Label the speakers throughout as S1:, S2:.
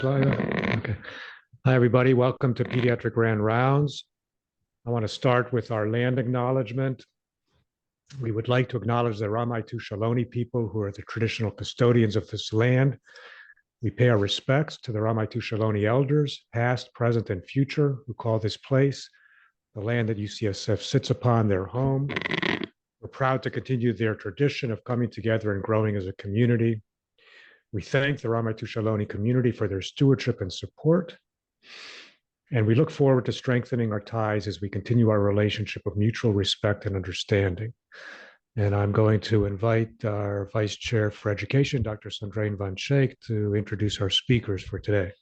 S1: Slide. Okay. Hi, everybody. Welcome to Pediatric Grand Rounds. I want to start with our land acknowledgement. We would like to acknowledge the Ramaytu Shaloni people who are the traditional custodians of this land. We pay our respects to the Ramaytu Shaloni elders, past, present, and future, who call this place, the land that UCSF sits upon, their home. We're proud to continue their tradition of coming together and growing as a community. We thank the Ramaytu Shaloni community for their stewardship and support. And we look forward to strengthening our ties as we continue our relationship of mutual respect and understanding. And I'm going to invite our Vice Chair for Education, Dr. Sandrine Van Schaik, to introduce our speakers for today.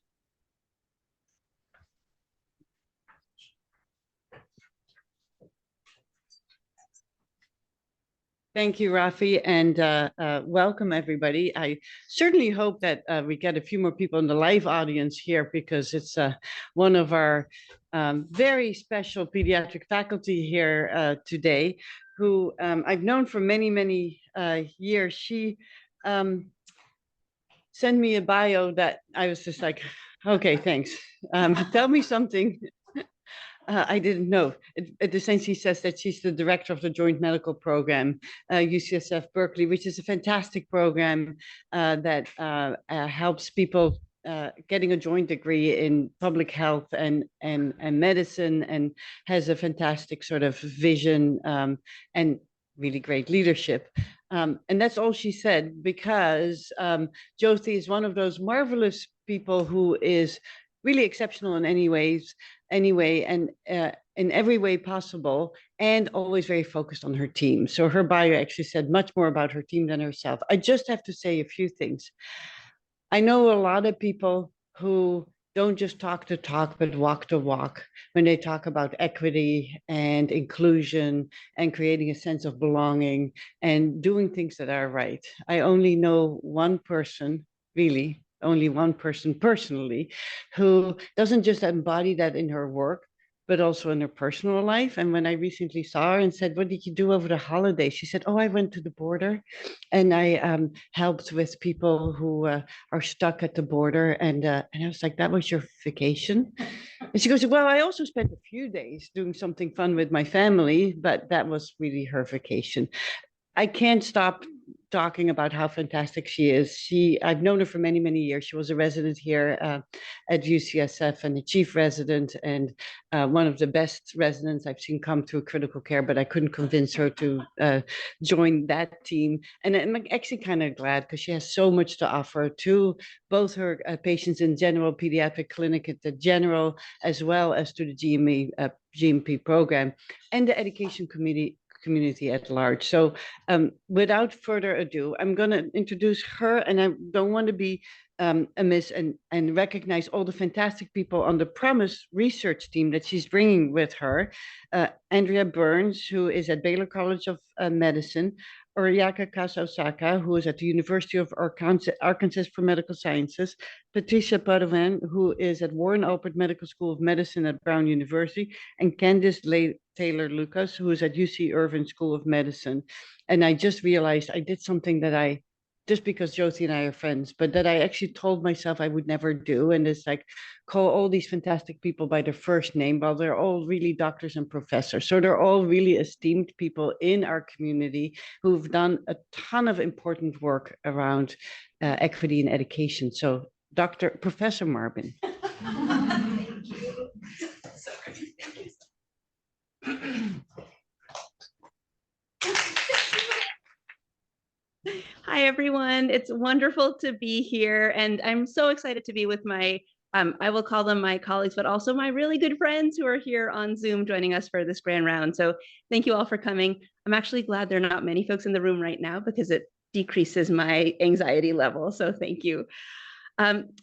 S2: Thank you, Rafi, and welcome everybody. I certainly hope that we get a few more people in the live audience here because it's one of our very special pediatric faculty here today who I've known for many, many years. She sent me a bio that I was just like, okay, thanks. Tell me something I didn't know. Essentially says that she's the director of the Joint Medical Program, UCSF Berkeley, which is a fantastic program that helps people getting a joint degree in public health and medicine, and has a fantastic sort of vision and really great leadership. And that's all she said, because Jyoti is one of those marvelous people who is really exceptional in any ways, anyway, and in every way possible, and always very focused on her team. So her bio actually said much more about her team than herself. I just have to say a few things. I know a lot of people who don't just talk the talk, but walk the walk when they talk about equity and inclusion and creating a sense of belonging and doing things that are right. I only know one person, really, only one person personally, who doesn't just embody that in her work, but also in her personal life. And when I recently saw her and said, what did you do over the holiday? She said, oh, I went to the border and I helped with people who are stuck at the border. And I was like, that was your vacation? And she goes, well, I also spent a few days doing something fun with my family, but that was really her vacation. I can't stop talking about how fantastic she is. I've known her for many, many years. She was a resident here at UCSF and the chief resident, and one of the best residents I've seen come through critical care, but I couldn't convince her to join that team. And I'm actually kind of glad, because she has so much to offer to both her patients in general pediatric clinic at the general, as well as to the GMP program and the education community at large. So without further ado, I'm going to introduce her, and I don't want to be amiss and recognize all the fantastic people on the Promise research team that she's bringing with her. Andrea Burns, who is at Baylor College of Medicine, Oriaka Kasosaka, who is at the University of Arkansas for Medical Sciences, Patricia Padovan, who is at Warren Alpert Medical School of Medicine at Brown University, and Candice Taylor Lucas, who is at UC Irvine School of Medicine. And I just realized I did something that just because Jyoti and I are friends, but that I actually told myself I would never do. And it's like, call all these fantastic people by their first name, while they're all really doctors and professors. So they're all really esteemed people in our community who've done a ton of important work around equity in education. So Professor Marvin.
S3: Thank you. Sorry. Thank you. Hi, everyone. It's wonderful to be here. And I'm so excited to be with my, I will call them my colleagues, but also my really good friends who are here on Zoom joining us for this grand round. So thank you all for coming. I'm actually glad there are not many folks in the room right now, because it decreases my anxiety level. So thank you.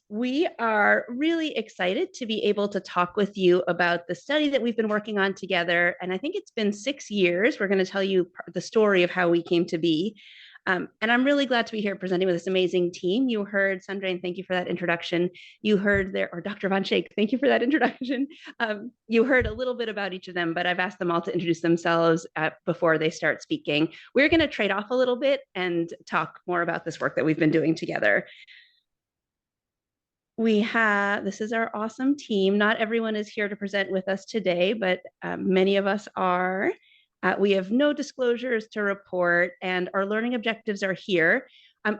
S3: We are really excited to be able to talk with you about the study that we've been working on together. And I think it's been 6 years. We're going to tell you the story of how we came to be. And I'm really glad to be here presenting with this amazing team. You heard Sandrine, thank you for that introduction. You heard or Dr. Van Schaik, thank you for that introduction. You heard a little bit about each of them, but I've asked them all to introduce themselves before they start speaking. We're going to trade off a little bit and talk more about this work that we've been doing together. This is our awesome team. Not everyone is here to present with us today, but many of us are. We have no disclosures to report, and our learning objectives are here.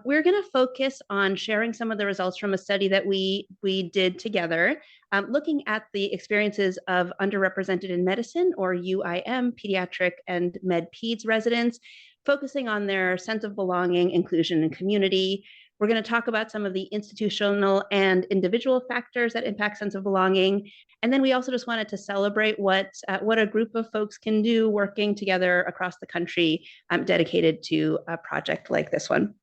S3: We're going to focus on sharing some of the results from a study that we did together, looking at the experiences of underrepresented in medicine, or UIM, pediatric and med peds residents, focusing on their sense of belonging, inclusion, and community. We're going to talk about some of the institutional and individual factors that impact sense of belonging. And then we also just wanted to celebrate what a group of folks can do working together across the country, dedicated to a project like this one.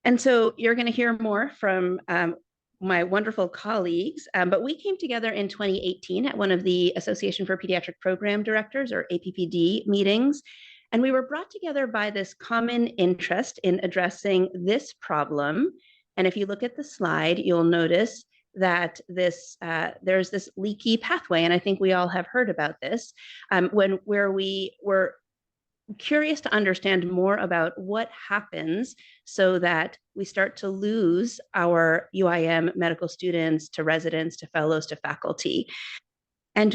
S3: And so you're going to hear more from my wonderful colleagues, but we came together in 2018 at one of the Association for Pediatric Program Directors, or APPD, meetings. And we were brought together by this common interest in addressing this problem. And if you look at the slide, you'll notice that there's this leaky pathway, and I think we all have heard about this, where we were curious to understand more about what happens so that we start to lose our UIM medical students to residents, to fellows, to faculty. And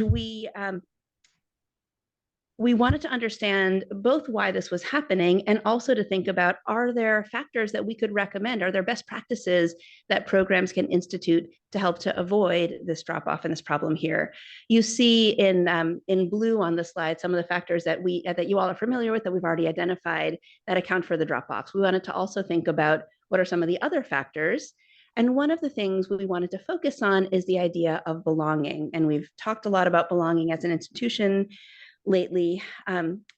S3: we wanted to understand both why this was happening, and also to think about, are there factors that we could recommend? Are there best practices that programs can institute to help to avoid this drop off and this problem here? You see in blue on the slide some of the factors that you all are familiar with, that we've already identified, that account for the drop offs. We wanted to also think about what are some of the other factors. And one of the things we wanted to focus on is the idea of belonging. And we've talked a lot about belonging as an institution lately.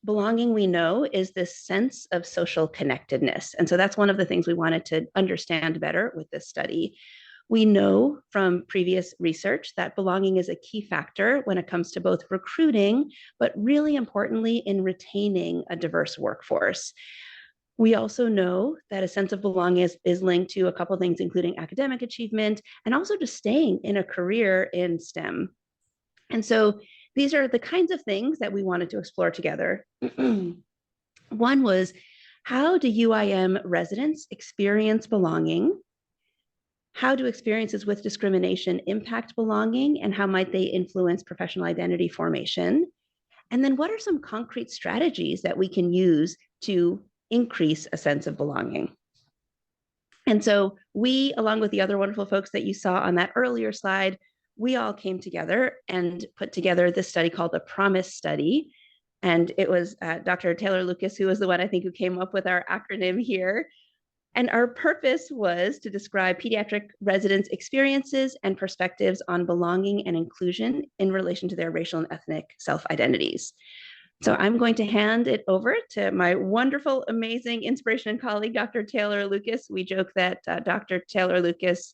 S3: Belonging, we know, is this sense of social connectedness. And so that's one of the things we wanted to understand better with this study. We know from previous research that belonging is a key factor when it comes to both recruiting, but really importantly, in retaining a diverse workforce. We also know that a sense of belonging is linked to a couple of things, including academic achievement and also just staying in a career in STEM. And so these are the kinds of things that we wanted to explore together. One was, how do UIM residents experience belonging? How do experiences with discrimination impact belonging, and how might they influence professional identity formation? And then what are some concrete strategies that we can use to increase a sense of belonging? And so we, along with the other wonderful folks that you saw on that earlier slide, we all came together and put together this study called the PROMISE study. And it was Dr. Taylor Lucas, who was the one, I think, who came up with our acronym here. And our purpose was to describe pediatric residents' experiences and perspectives on belonging and inclusion in relation to their racial and ethnic self-identities. So I'm going to hand it over to my wonderful, amazing, inspiration colleague, Dr. Taylor Lucas. We joke that Dr. Taylor Lucas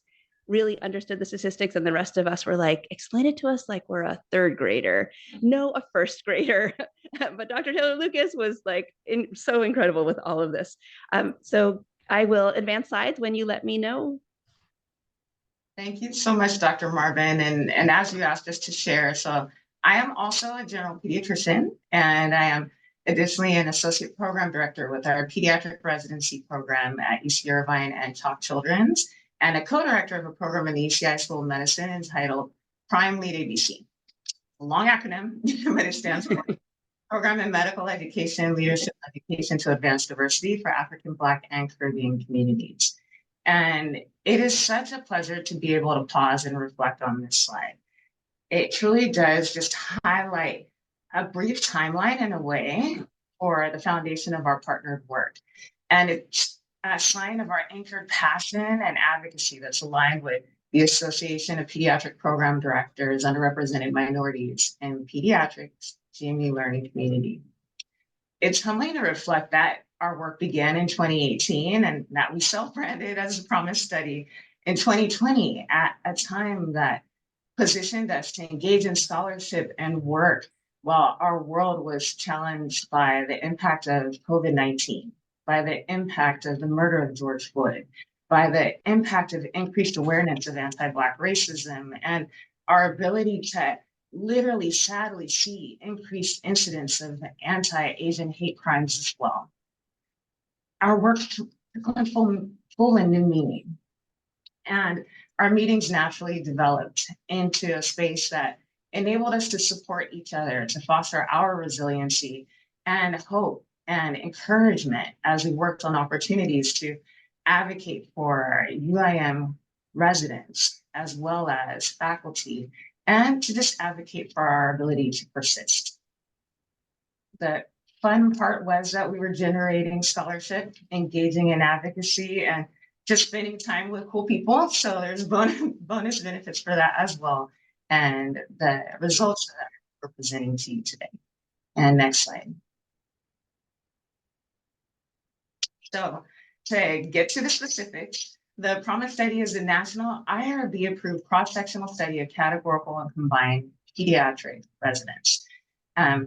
S3: really understood the statistics, and the rest of us were like, explain it to us like we're a third grader, no, a first grader. But Dr. Taylor Lucas was like so incredible with all of this. So I will advance slides when you let me know.
S4: Thank you so much, Dr. Marvin. And as you asked us to share, so I am also a general pediatrician, and I am additionally an associate program director with our pediatric residency program at UC Irvine and Chalk Children's, and a co-director of a program in the UCI School of Medicine entitled Prime Lead ABC. A long acronym, but it stands for Program in Medical Education, Leadership Education to Advance Diversity for African, Black, and Caribbean Communities. And it is such a pleasure to be able to pause and reflect on this slide. It truly does just highlight a brief timeline in a way for the foundation of our partnered work. And it's a sign of our anchored passion and advocacy that's aligned with the Association of Pediatric Program Directors, Underrepresented Minorities, and Pediatrics GMU Learning Community. It's humbling to reflect that our work began in 2018 and that we self-branded as a PROMISE study in 2020 at a time that positioned us to engage in scholarship and work while our world was challenged by the impact of COVID-19, by the impact of the murder of George Floyd, by the impact of increased awareness of anti-Black racism, and our ability to literally sadly see increased incidents of anti-Asian hate crimes as well. Our work took on full and new meaning. And our meetings naturally developed into a space that enabled us to support each other, to foster our resiliency and hope and encouragement as we worked on opportunities to advocate for UIM residents as well as faculty, and to just advocate for our ability to persist. The fun part was that we were generating scholarship, engaging in advocacy, and just spending time with cool people. So there's bonus benefits for that as well. And the results that we're presenting to you today. And next slide. So to get to the specifics, the PROMISE study is a national IRB-approved cross-sectional study of categorical and combined pediatric residents,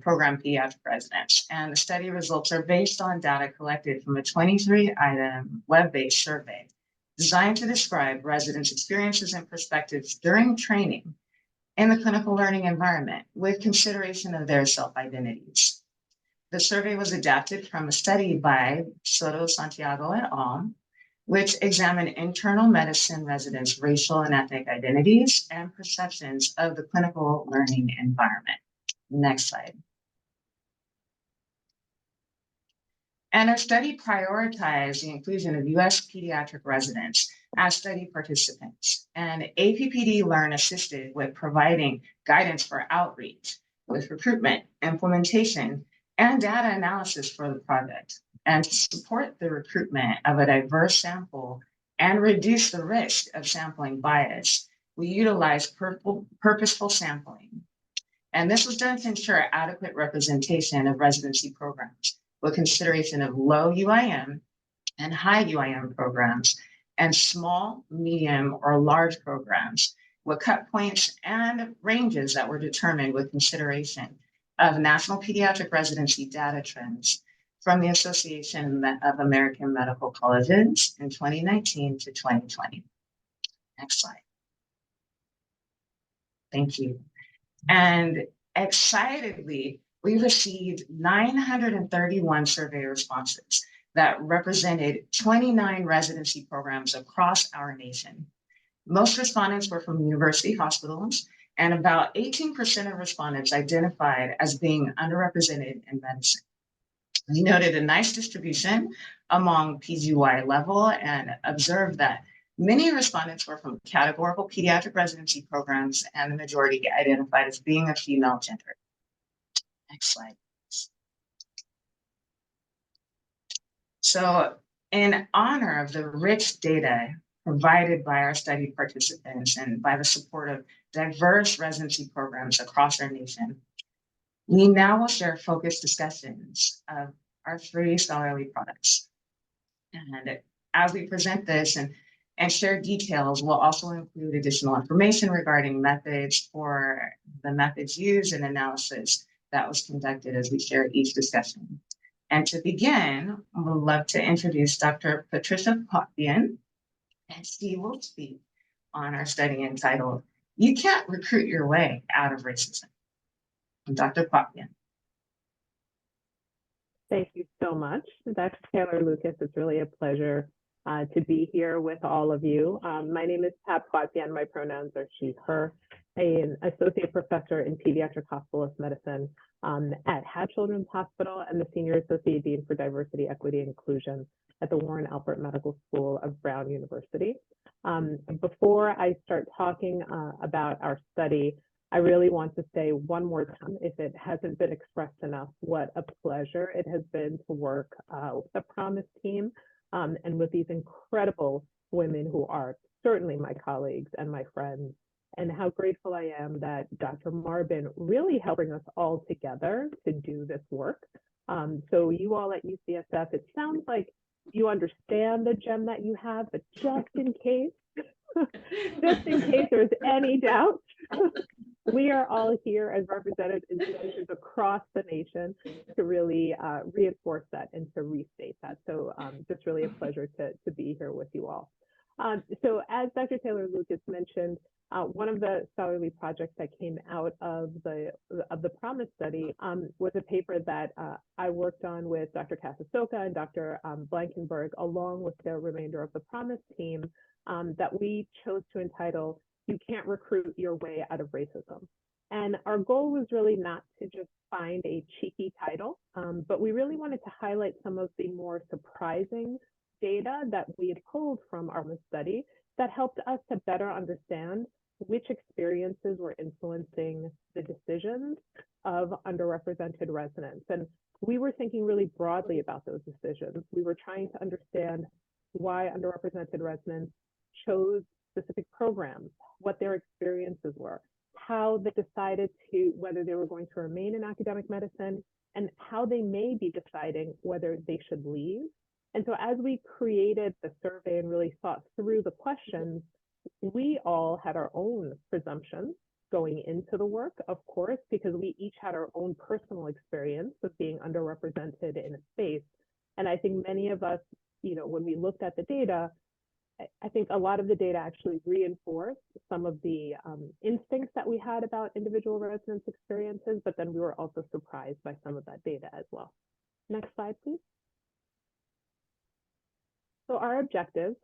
S4: program pediatric residents. And the study results are based on data collected from a 23-item web-based survey designed to describe residents' experiences and perspectives during training in the clinical learning environment with consideration of their self-identities. The survey was adapted from a study by Soto Santiago et al., which examined internal medicine residents' racial and ethnic identities and perceptions of the clinical learning environment. Next slide. And our study prioritized the inclusion of US pediatric residents as study participants. And APPD Learn assisted with providing guidance for outreach, with recruitment, implementation, and data analysis for the project. And to support the recruitment of a diverse sample and reduce the risk of sampling bias, we utilized purposeful sampling. And this was done to ensure adequate representation of residency programs with consideration of low UIM and high UIM programs and small, medium, or large programs with cut points and ranges that were determined with consideration of national pediatric residency data trends from the Association of American Medical Colleges in 2019 to 2020. Next slide. Thank you. And excitedly, we received 931 survey responses that represented 29 residency programs across our nation. Most respondents were from university hospitals, and about 18% of respondents identified as being underrepresented in medicine. We noted a nice distribution among PGY level and observed that many respondents were from categorical pediatric residency programs, and the majority identified as being a female gender. Next slide. So in honor of the rich data provided by our study participants and by the support of diverse residency programs across our nation, we now will share focused discussions of our 3 scholarly products. And as we present this and share details, we'll also include additional information regarding methods for the methods used and analysis that was conducted as we share each discussion. And to begin, we'd love to introduce Dr. Patricia Potvian, and she will speak on our study entitled, "You Can't Recruit Your Way Out of Racism." Dr. Potvian.
S5: Thank you so much, Dr. Taylor Lucas. It's really a pleasure to be here with all of you. My name is Pat Potvian. My pronouns are she, her. An associate professor in pediatric hospitalist medicine at Had Children's Hospital and the senior associate dean for diversity, equity, and inclusion at the Warren Alpert Medical School of Brown University. Before I start talking about our study, I really want to say one more time, if it hasn't been expressed enough, what a pleasure it has been to work with the PROMISE team and with these incredible women who are certainly my colleagues and my friends, and how grateful I am that Dr. Marbin really helping us all together to do this work. So you all at UCSF, it sounds like you understand the gem that you have, but just in case, there's any doubt, we are all here as represented institutions across the nation to really reinforce that and to restate that. So just really a pleasure to be here with you all. So as Dr. Taylor Lucas mentioned, one of the scholarly projects that came out of the PROMISE study was a paper that I worked on with Dr. Casasoka and Dr. Blankenberg, along with the remainder of the PROMISE team, that we chose to entitle "You Can't Recruit Your Way Out of Racism." And our goal was really not to just find a cheeky title, but we really wanted to highlight some of the more surprising data that we had pulled from our study that helped us to better understand which experiences were influencing the decisions of underrepresented residents. And we were thinking really broadly about those decisions. We were trying to understand why underrepresented residents chose specific programs, what their experiences were, how they decided to whether they were going to remain in academic medicine, and how they may be deciding whether they should leave. And so as we created the survey and really thought through the questions, we all had our own presumptions going into the work, of course, because we each had our own personal experience of being underrepresented in a space. And I think many of us, when we looked at the data, I think a lot of the data actually reinforced some of the instincts that we had about individual residents' experiences, but then we were also surprised by some of that data as well. Next slide, please. So our objective,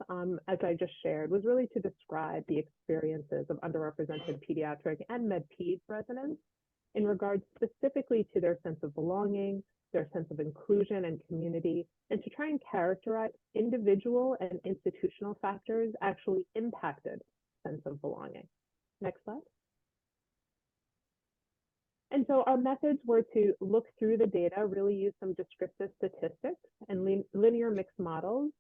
S5: as I just shared, was really to describe the experiences of underrepresented pediatric and med-ped residents in regards specifically to their sense of belonging, their sense of inclusion and community, and to try and characterize individual and institutional factors actually impacted sense of belonging. Next slide. And so our methods were to look through the data, really use some descriptive statistics and linear mixed models,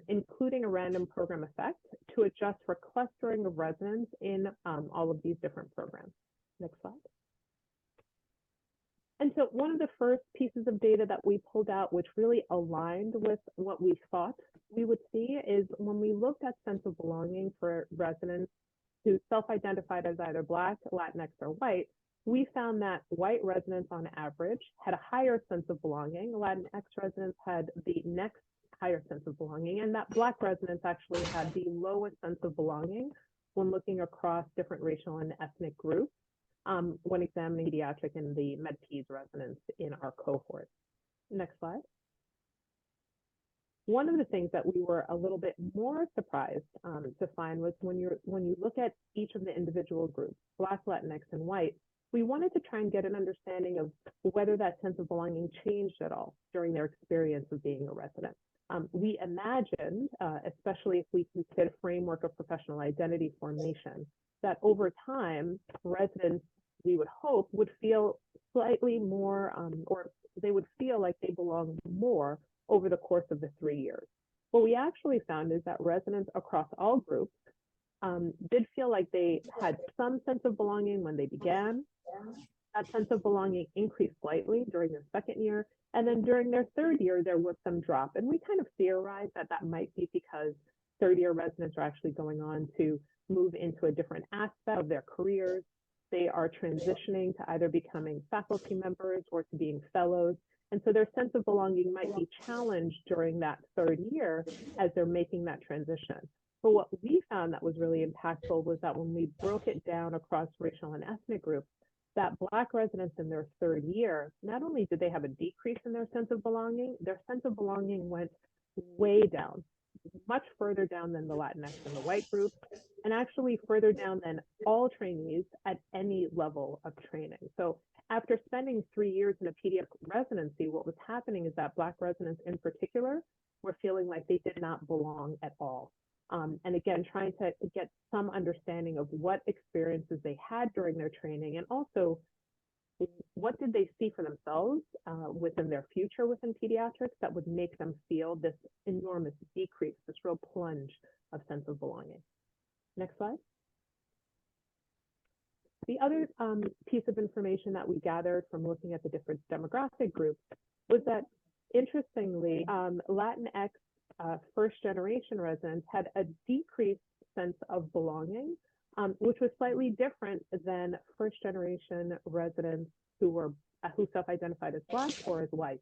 S5: including a random program effect to adjust for clustering of residents in all of these different programs. Next slide. And so one of the first pieces of data that we pulled out, which really aligned with what we thought we would see, is when we looked at sense of belonging for residents who self-identified as either Black, Latinx, or white, we found that white residents on average had a higher sense of belonging. Latinx residents had the next higher sense of belonging, and that Black residents actually had the lowest sense of belonging when looking across different racial and ethnic groups when examining pediatric and the med-peds residents in our cohort. Next slide. One of the things that we were a little bit more surprised to find was when you look at each of the individual groups, Black, Latinx, and white, we wanted to try and get an understanding of whether that sense of belonging changed at all during their experience of being a resident. We imagined, especially if we consider framework of professional identity formation, that over time, residents, we would hope, would feel slightly more, or they would feel like they belong more over the course of the 3 years. What we actually found is that residents across all groups did feel like they had some sense of belonging when they began. That sense of belonging increased slightly during their second year, and then during their third year, there was some drop. And we kind of theorized that that might be because third-year residents are actually going on to move into a different aspect of their careers. They are transitioning to either becoming faculty members or to being fellows. And so their sense of belonging might be challenged during that third year as they're making that transition. But what we found that was really impactful was that when we broke it down across racial and ethnic groups, that Black residents in their third year, not only did they have a decrease in their sense of belonging, their sense of belonging went way down, much further down than the Latinx and the white group, and actually further down than all trainees at any level of training. So after spending 3 years in a pediatric residency, what was happening is that Black residents in particular were feeling like they did not belong at all. And again, trying to get some understanding of what experiences they had during their training, and also what did they see for themselves within their future within pediatrics that would make them feel this enormous decrease, this real plunge of sense of belonging. Next slide. The other piece of information that we gathered from looking at the different demographic groups was that, interestingly, Latinx first-generation residents had a decreased sense of belonging, which was slightly different than first-generation residents who self-identified as Black or as white.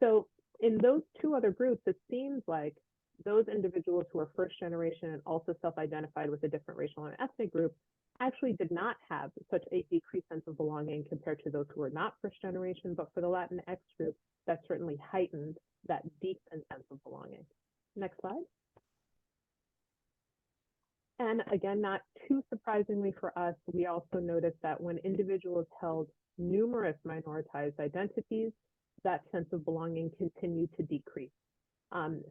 S5: So in those two other groups, it seems like those individuals who are first-generation and also self-identified with a different racial and ethnic group actually did not have such a decreased sense of belonging compared to those who were not first-generation, but for the Latinx group, that certainly heightened that deep sense of belonging. Next slide. And again, not too surprisingly for us, we also noticed that when individuals held numerous minoritized identities, that sense of belonging continued to decrease.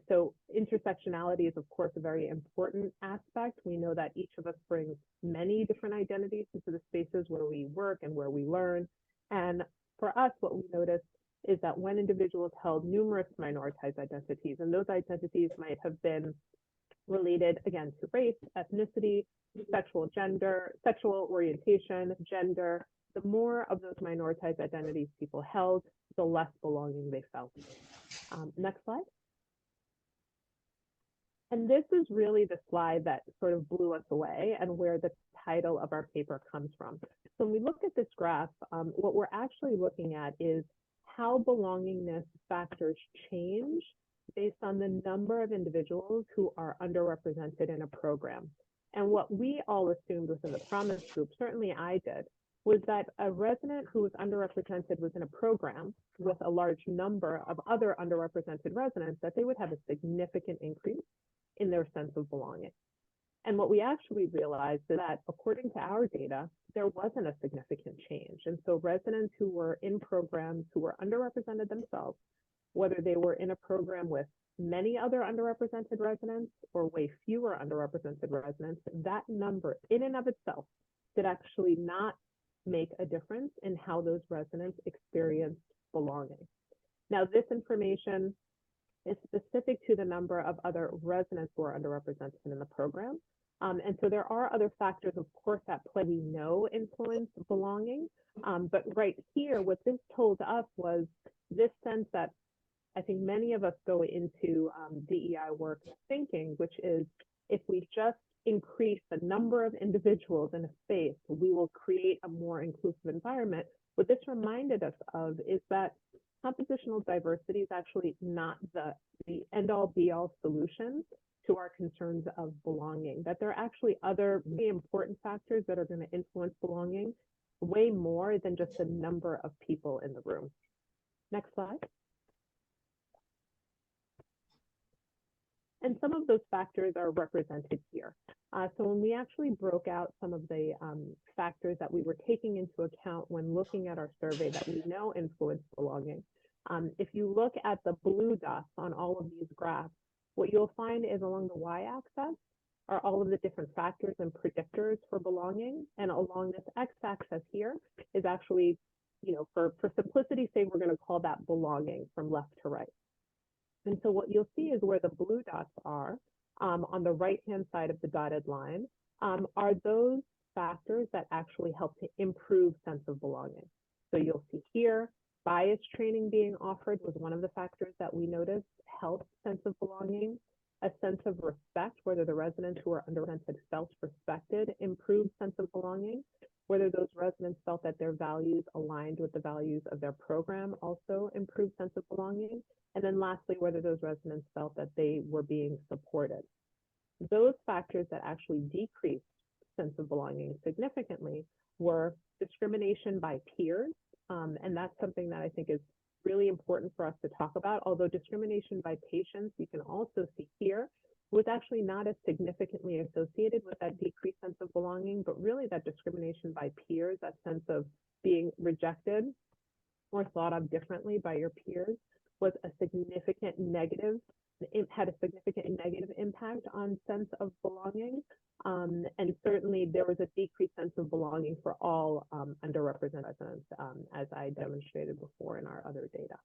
S5: So intersectionality is, of course, a very important aspect. We know that each of us brings many different identities into the spaces where we work and where we learn. And for us, what we noticed is that when individuals held numerous minoritized identities, and those identities might have been related, again, to race, ethnicity, sexual orientation, gender, the more of those minoritized identities people held, the less belonging they felt. Next slide. And this is really the slide that sort of blew us away and where the title of our paper comes from. So when we look at this graph, what we're actually looking at is how belongingness factors change based on the number of individuals who are underrepresented in a program. And what we all assumed within the promise group, certainly I did, was that a resident who was underrepresented within a program with a large number of other underrepresented residents, that they would have a significant increase in their sense of belonging. And what we actually realized is that according to our data, there wasn't a significant change. And so residents who were in programs who were underrepresented themselves, whether they were in a program with many other underrepresented residents or way fewer underrepresented residents, that number in and of itself did actually not make a difference in how those residents experienced belonging. Now, this information is specific to the number of other residents who are underrepresented in the program. And so there are other factors, of course, at play we know influence belonging. But right here, what this told us was this sense that I think many of us go into DEI work thinking, which is if we just increase the number of individuals in a space, we will create a more inclusive environment. What this reminded us of is that compositional diversity is actually not the end-all be-all solution to our concerns of belonging, that there are actually other really important factors that are going to influence belonging way more than just the number of people in the room. Next slide. And some of those factors are represented here. So when we actually broke out some of the factors that we were taking into account when looking at our survey that we know influence belonging, if you look at the blue dots on all of these graphs, what you'll find is along the y-axis are all of the different factors and predictors for belonging. And along this x-axis here is actually, for simplicity's sake, we're going to call that belonging from left to right. And so what you'll see is where the blue dots are on the right-hand side of the dotted line are those factors that actually help to improve sense of belonging. So you'll see here, bias training being offered was one of the factors that we noticed helped sense of belonging. A sense of respect, whether the residents who are underrepresented felt respected, improved sense of belonging. Whether those residents felt that their values aligned with the values of their program also improved sense of belonging. And then lastly, whether those residents felt that they were being supported. Those factors that actually decreased sense of belonging significantly were discrimination by peers. And that's something that I think is really important for us to talk about. Although discrimination by patients, you can also see here, was actually not as significantly associated with that decreased sense of belonging, but really that discrimination by peers, that sense of being rejected or thought of differently by your peers, was a significant negative. It had a significant negative impact on sense of belonging. And certainly there was a decreased sense of belonging for all underrepresented residents, as I demonstrated before in our other data.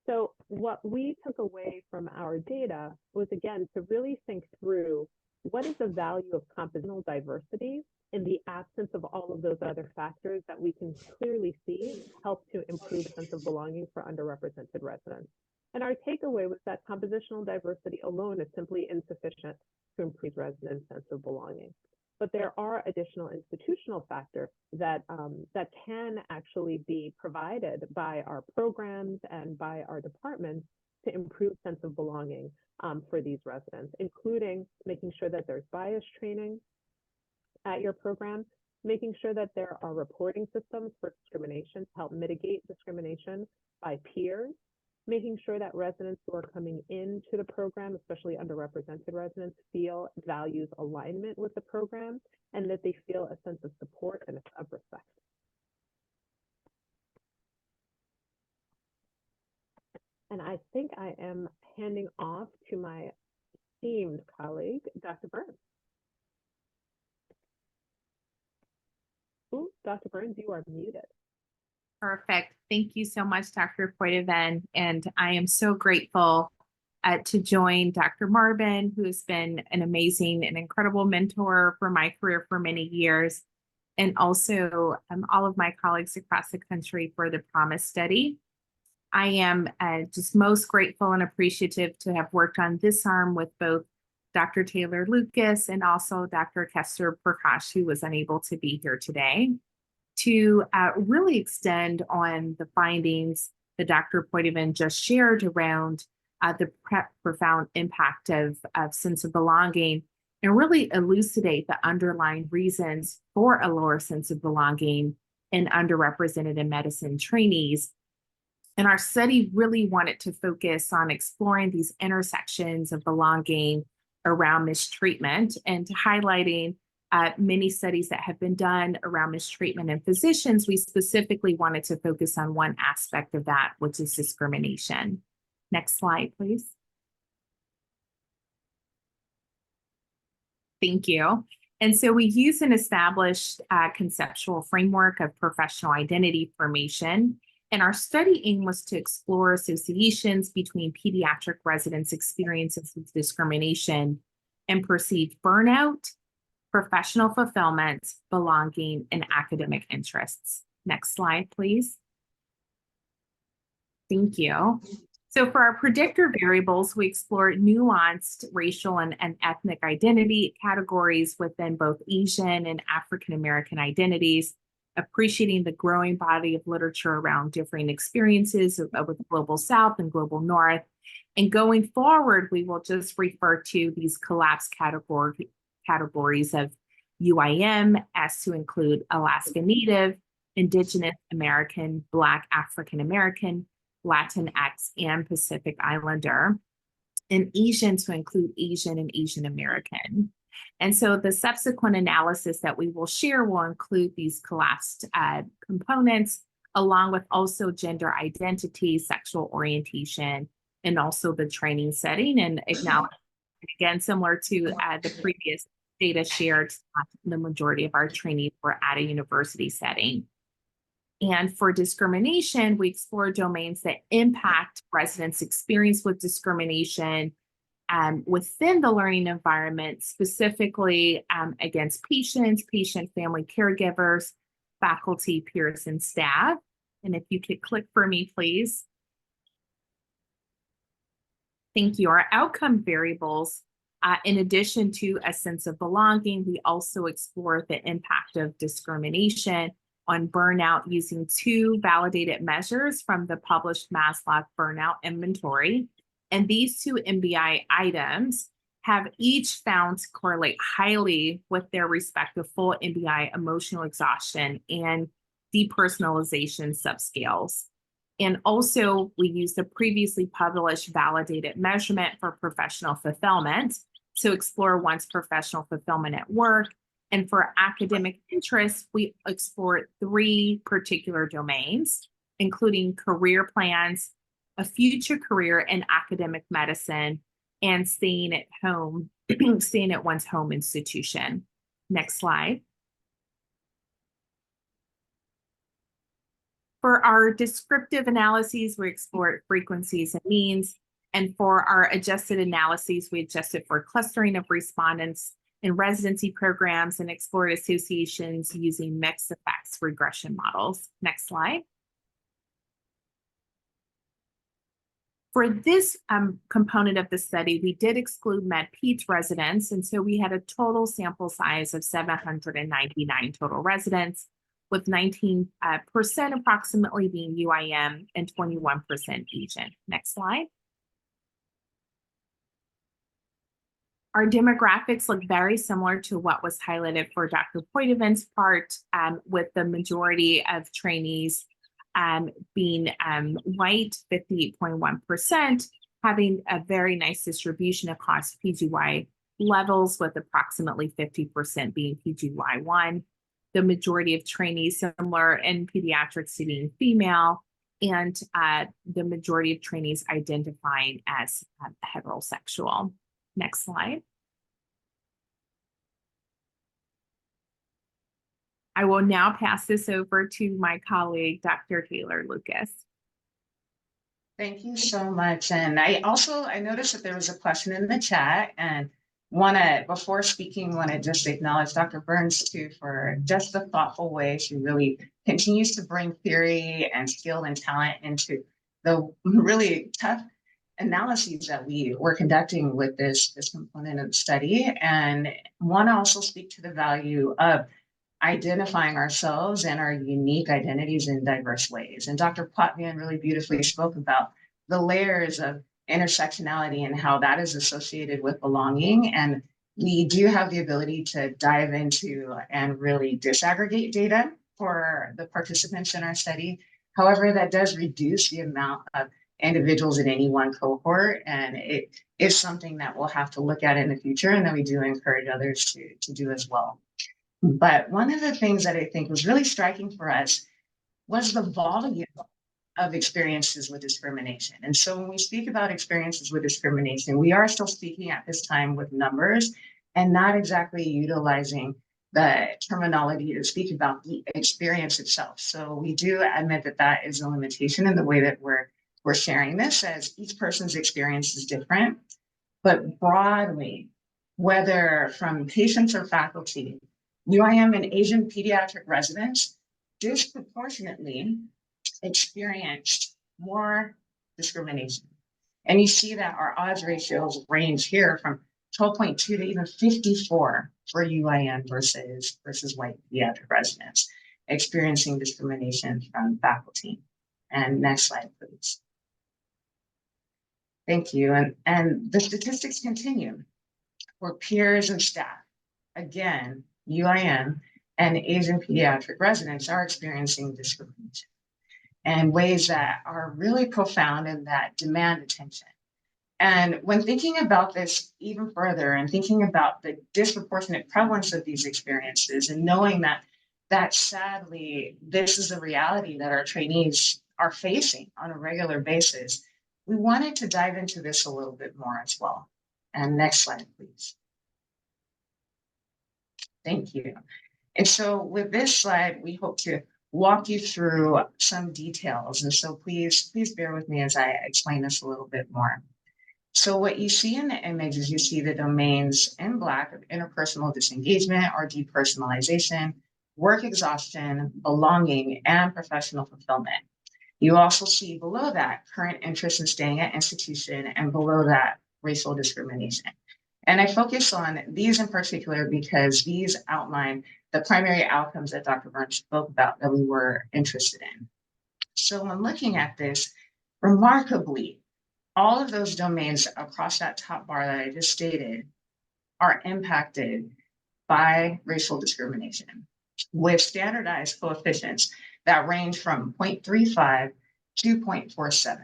S5: So what we took away from our data was, again, to really think through what is the value of compositional diversity in the absence of all of those other factors that we can clearly see help to improve sense of belonging for underrepresented residents. And our takeaway was that compositional diversity alone is simply insufficient to improve residents' sense of belonging. But there are additional institutional factors that can actually be provided by our programs and by our departments to improve sense of belonging for these residents, including making sure that there's bias training at your program, making sure that there are reporting systems for discrimination to help mitigate discrimination by peers, making sure that residents who are coming into the program, especially underrepresented residents, feel values alignment with the program and that they feel a sense of support and of respect. And I think I am handing off to my esteemed colleague, Dr. Burns. Ooh, Dr. Burns, you are muted.
S6: Perfect. Thank you so much, Dr. Poitevin. And I am so grateful to join Dr. Marvin, who's been an amazing and incredible mentor for my career for many years, and also all of my colleagues across the country for the PROMISE study. I am just most grateful and appreciative to have worked on this arm with both Dr. Taylor Lucas and also Dr. Kester Prakash, who was unable to be here today, to really extend on the findings that Dr. Poitevin just shared around the profound impact of sense of belonging, and really elucidate the underlying reasons for a lower sense of belonging in underrepresented in medicine trainees. And our study really wanted to focus on exploring these intersections of belonging around mistreatment and highlighting many studies that have been done around mistreatment in physicians. We specifically wanted to focus on one aspect of that, which is discrimination. Next slide, please. Thank you. And so we use an established conceptual framework of professional identity formation. And our study aim was to explore associations between pediatric residents' experiences with discrimination and perceived burnout, professional fulfillment, belonging, and academic interests. Next slide, please. Thank you. So for our predictor variables, we explored nuanced racial and ethnic identity categories within both Asian and African American identities, appreciating the growing body of literature around differing experiences with Global South and Global North. And going forward, we will just refer to these collapsed categories of UIM as to include Alaska Native, Indigenous American, Black African American, Latinx, and Pacific Islander, and Asian to include Asian and Asian American. And so the subsequent analysis that we will share will include these collapsed components, along with also gender identity, sexual orientation, and also the training setting. And acknowledge, again, similar to the previous data shared, the majority of our trainees were at a university setting. And for discrimination, we explore domains that impact residents' experience with discrimination within the learning environment, specifically against patients, patient family caregivers, faculty, peers, and staff. And if you could click for me, please. Thank you. Our outcome variables, in addition to a sense of belonging, we also explore the impact of discrimination on burnout using two validated measures from the published Maslow Burnout Inventory. And these two MBI items have each found to correlate highly with their respective full MBI emotional exhaustion and depersonalization subscales. And also, we use the previously published validated measurement for professional fulfillment to explore one's professional fulfillment at work. And for academic interests, we explore three particular domains, including career plans, a future career in academic medicine, and staying at home, staying at one's home institution. Next slide. For our descriptive analyses, we explored frequencies and means. And for our adjusted analyses, we adjusted for clustering of respondents in residency programs and explored associations using mixed effects regression models. Next slide. For this component of the study, we did exclude Med-Peds residents, and so we had a total sample size of 799 total residents, with 19% approximately being UIM and 21% Asian. Next slide. Our demographics look very similar to what was highlighted for Dr. Poitevin's part, with the majority of trainees being white, 58.1%, having a very nice distribution across PGY levels, with approximately 50% being PGY1. The majority of trainees similar in pediatrics to being female, and the majority of trainees identifying as heterosexual. Next slide. I will now pass this over to my colleague, Dr. Taylor Lucas.
S4: Thank you so much. And I noticed that there was a question in the chat, and before speaking, want to just acknowledge Dr. Burns too for just the thoughtful way she really continues to bring theory and skill and talent into the really tough analyses that we're conducting with this component of the study. And want to also speak to the value of identifying ourselves and our unique identities in diverse ways. And Dr. Potvian really beautifully spoke about the layers of intersectionality and how that is associated with belonging. And we do have the ability to dive into and really disaggregate data for the participants in our study. However, that does reduce the amount of individuals in any one cohort, and it is something that we'll have to look at in the future, and that we do encourage others to do as well. But one of the things that I think was really striking for us was the volume of experiences with discrimination. And so when we speak about experiences with discrimination, we are still speaking at this time with numbers and not exactly utilizing the terminology to speak about the experience itself. So we do admit that that is a limitation in the way that we're sharing this, as each person's experience is different. But broadly, whether from patients or faculty, UIM and Asian pediatric residents disproportionately experienced more discrimination. And you see that our odds ratios range here from 12.2 to even 54 for UIM versus white pediatric residents experiencing discrimination from faculty. And next slide, please. Thank you. And the statistics continue for peers and staff. Again, UIM and Asian pediatric residents are experiencing discrimination in ways that are really profound and that demand attention. And when thinking about this even further and thinking about the disproportionate prevalence of these experiences, and knowing that sadly, this is the reality that our trainees are facing on a regular basis, we wanted to dive into this a little bit more as well. And next slide, please. Thank you. And so with this slide, we hope to walk you through some details. And so please bear with me as I explain this a little bit more. So what you see in the image is you see the domains in Black of interpersonal disengagement or depersonalization, work exhaustion, belonging, and professional fulfillment. You also see below that current interest in staying at institution, and below that racial discrimination. And I focus on these in particular because these outline the primary outcomes that Dr. Burns spoke about that we were interested in. So when looking at this, remarkably, all of those domains across that top bar that I just stated are impacted by racial discrimination, with standardized coefficients that range from 0.35 to 0.47,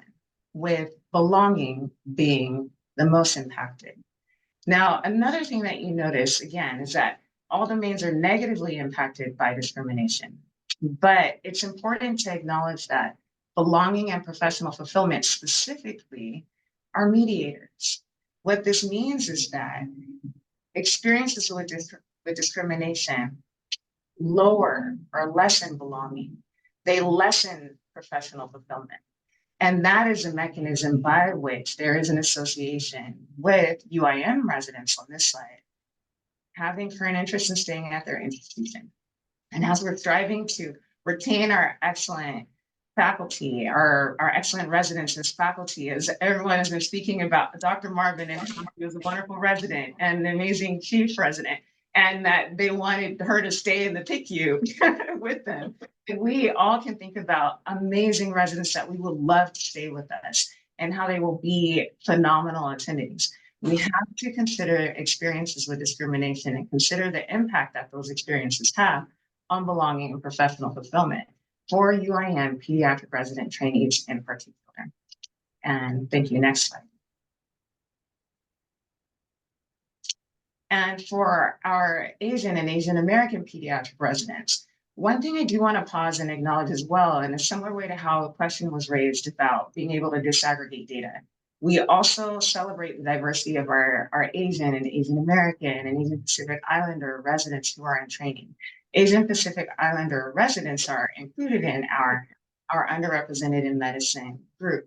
S4: with belonging being the most impacted. Now, another thing that you notice, again, is that all domains are negatively impacted by discrimination. But it's important to acknowledge that belonging and professional fulfillment specifically are mediators. What this means is that experiences with discrimination lower or lessen belonging. They lessen professional fulfillment. And that is a mechanism by which there is an association with UIM residents on this slide having current interest in staying at their institution. And as we're striving to retain our excellent faculty, our excellent residents as faculty, as everyone has been speaking about Dr. Marvin, and he was a wonderful resident and an amazing chief resident, and that they wanted her to stay in the PICU with them. And we all can think about amazing residents that we would love to stay with us and how they will be phenomenal attendees. We have to consider experiences with discrimination and consider the impact that those experiences have on belonging and professional fulfillment. for UIM pediatric resident trainees in particular. And thank you. Next slide. And for our Asian and Asian American pediatric residents, one thing I do want to pause and acknowledge as well, in a similar way to how a question was raised about being able to disaggregate data, we also celebrate the diversity of our Asian and Asian American and Asian Pacific Islander residents who are in training. Asian Pacific Islander residents are included in our underrepresented in medicine group.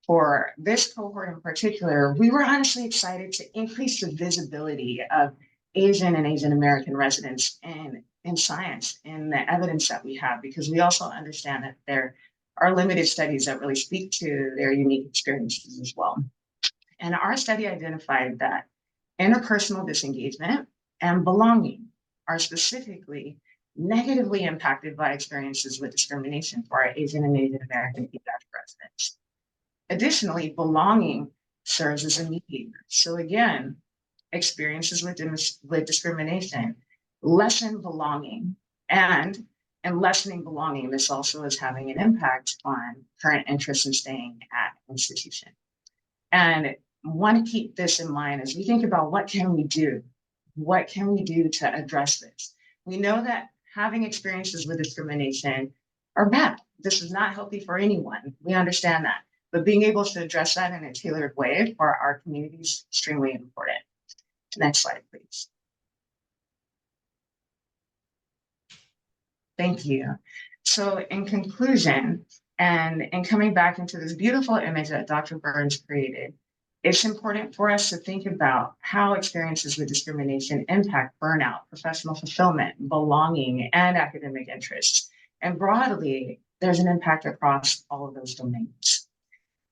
S4: For this cohort in particular, we were honestly excited to increase the visibility of Asian and Asian American residents in science, in the evidence that we have, because we also understand that there are limited studies that really speak to their unique experiences as well. And our study identified that interpersonal disengagement and belonging are specifically negatively impacted by experiences with discrimination for our Asian and Asian American pediatric residents. Additionally, belonging serves as a mediator. So again, experiences with discrimination lessen belonging, and lessening belonging, this also is having an impact on current interest in staying at institution. And want to keep this in mind as we think about what can we do? What can we do to address this? We know that having experiences with discrimination are bad. This is not healthy for anyone. We understand that. But being able to address that in a tailored way for our community is extremely important. Next slide, please. Thank you. So in conclusion, and in coming back into this beautiful image that Dr. Burns created, it's important for us to think about how experiences with discrimination impact burnout, professional fulfillment, belonging, and academic interests. And broadly, there's an impact across all of those domains,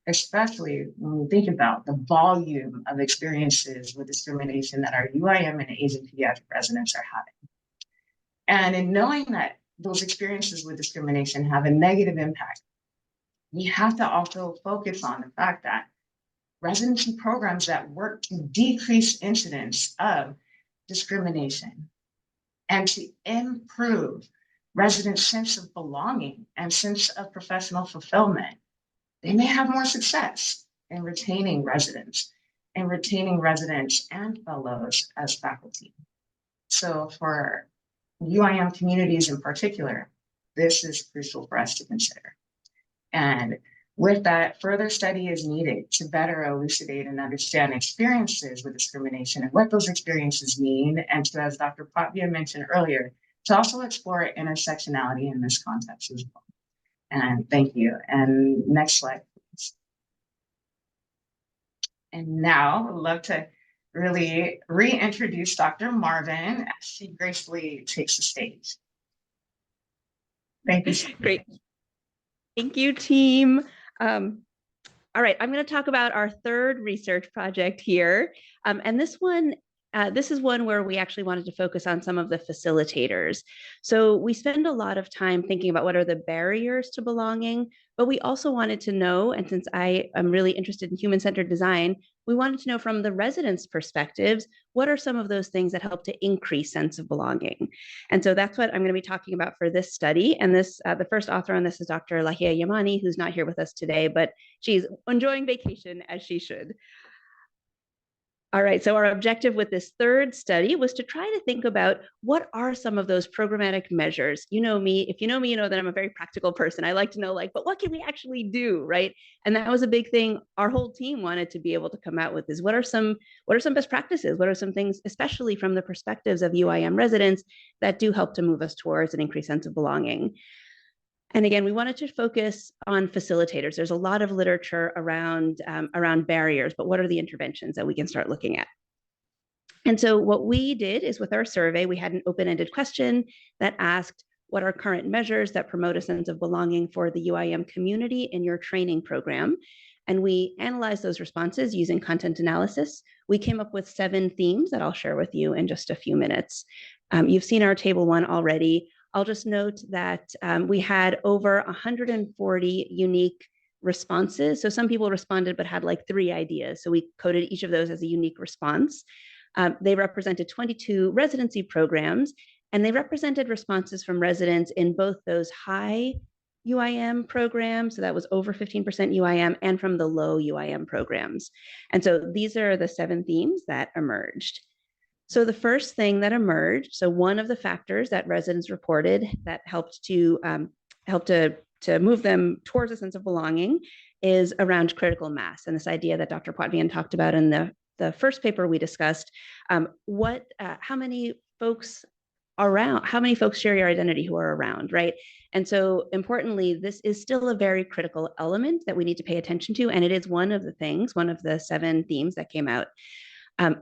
S4: especially when we think about the volume of experiences with discrimination that our UIM and Asian pediatric residents are having. And in knowing that those experiences with discrimination have a negative impact, we have to also focus on the fact that residency programs that work to decrease incidence of discrimination and to improve residents' sense of belonging and sense of professional fulfillment, they may have more success in retaining residents and fellows as faculty. So for UIM communities in particular, this is crucial for us to consider. And with that, further study is needed to better elucidate and understand experiences with discrimination and what those experiences mean, and to, as Dr. Patvia mentioned earlier, to also explore intersectionality in this context as well. And thank you. And next slide, please. And now I'd love to really reintroduce Dr. Marvin as she gracefully takes the stage. Thank you.
S3: Great. Thank you, team. All right, I'm going to talk about our third research project here. And this is one where we actually wanted to focus on some of the facilitators. So we spend a lot of time thinking about what are the barriers to belonging, but we also wanted to know, and since I am really interested in human-centered design, we wanted to know from the residents' perspectives, what are some of those things that help to increase sense of belonging? And so that's what I'm going to be talking about for this study. And this, the first author on this is Dr. Lahia Yamani, who's not here with us today, but she's enjoying vacation as she should. All right, so our objective with this third study was to try to think about what are some of those programmatic measures. You know me, if you know me, you know that I'm a very practical person. I like to know, like, but what can we actually do, right? And that was a big thing our whole team wanted to be able to come out with, is what are some best practices? What are some things, especially from the perspectives of UIM residents, that do help to move us towards an increased sense of belonging? And again, we wanted to focus on facilitators. There's a lot of literature around barriers, but what are the interventions that we can start looking at? And so what we did is, with our survey, we had an open-ended question that asked, what are current measures that promote a sense of belonging for the UIM community in your training program? And we analyzed those responses using content analysis. We came up with 7 themes that I'll share with you in just a few minutes. You've seen our table 1 already. I'll just note that we had over 140 unique responses. So some people responded but had like 3 ideas. So we coded each of those as a unique response. They represented 22 residency programs, and they represented responses from residents in both those high UIM programs, so that was over 15% UIM, and from the low UIM programs. And so these are the 7 themes that emerged. So the first thing that emerged, so one of the factors that residents reported that helped to move them towards a sense of belonging is around critical mass, and this idea that Dr. Potvin talked about in the first paper we discussed. How many folks share your identity who are around, right? And so importantly, this is still a very critical element that we need to pay attention to, and it is one of the 7 themes that came out.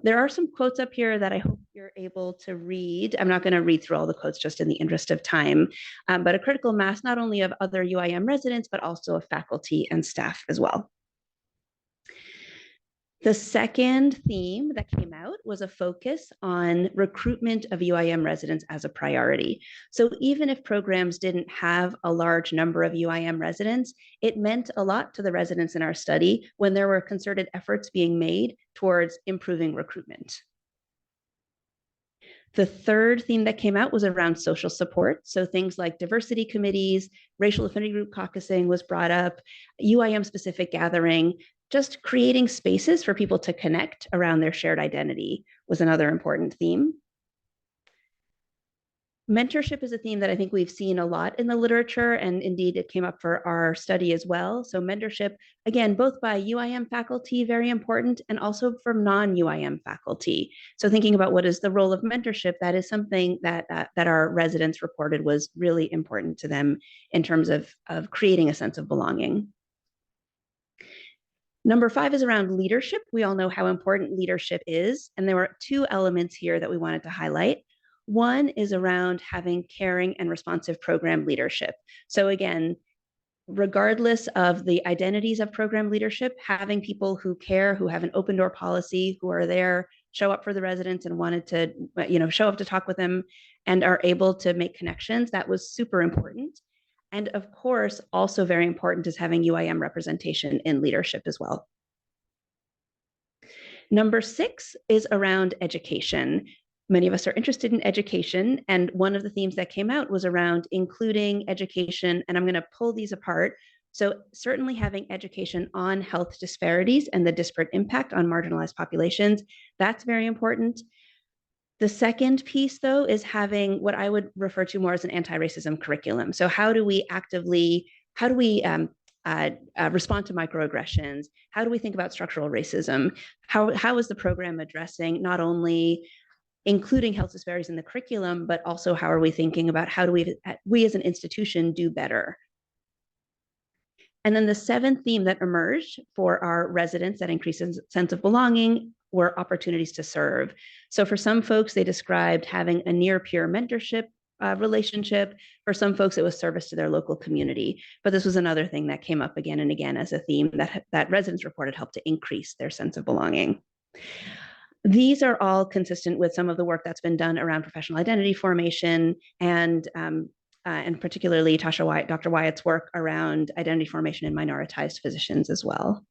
S3: There are some quotes up here that I hope you're able to read. I'm not going to read through all the quotes just in the interest of time, but a critical mass not only of other UIM residents, but also of faculty and staff as well. The second theme that came out was a focus on recruitment of UIM residents as a priority. So even if programs didn't have a large number of UIM residents, it meant a lot to the residents in our study when there were concerted efforts being made towards improving recruitment. The third theme that came out was around social support. So things like diversity committees, racial affinity group caucusing was brought up, UIM specific gathering. Just creating spaces for people to connect around their shared identity was another important theme. Mentorship is a theme that I think we've seen a lot in the literature, and indeed it came up for our study as well. So mentorship, again, both by UIM faculty, very important, and also from non-UIM faculty. So thinking about what is the role of mentorship, that is something that our residents reported was really important to them in terms of creating a sense of belonging. Number 5 is around leadership. We all know how important leadership is, and there were 2 elements here that we wanted to highlight. One is around having caring and responsive program leadership. So again, regardless of the identities of program leadership, having people who care, who have an open door policy, who are there, show up for the residents and wanted to, show up to talk with them and are able to make connections, that was super important. And of course, also very important is having UIM representation in leadership as well. Number 6 is around education. Many of us are interested in education, and one of the themes that came out was around including education, and I'm going to pull these apart. So certainly having education on health disparities and the disparate impact on marginalized populations, that's very important. The second piece, though, is having what I would refer to more as an anti-racism curriculum. So how do we respond to microaggressions? How do we think about structural racism? How is the program addressing not only including health disparities in the curriculum, but also how are we thinking about how do we as an institution do better? And then the 7th theme that emerged for our residents that increases sense of belonging were opportunities to serve. So for some folks, they described having a near peer mentorship relationship. For some folks, it was service to their local community. But this was another thing that came up again and again as a theme that residents reported helped to increase their sense of belonging. These are all consistent with some of the work that's been done around professional identity formation and particularly Dr. Wyatt's work around identity formation in minoritized physicians as well.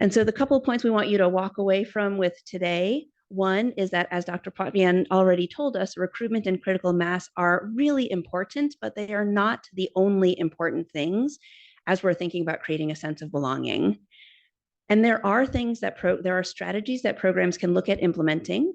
S3: And so the couple of points we want you to walk away from with today, one is that, as Dr. Potvin already told us, recruitment and critical mass are really important, but they are not the only important things as we're thinking about creating a sense of belonging. And there are strategies that programs can look at implementing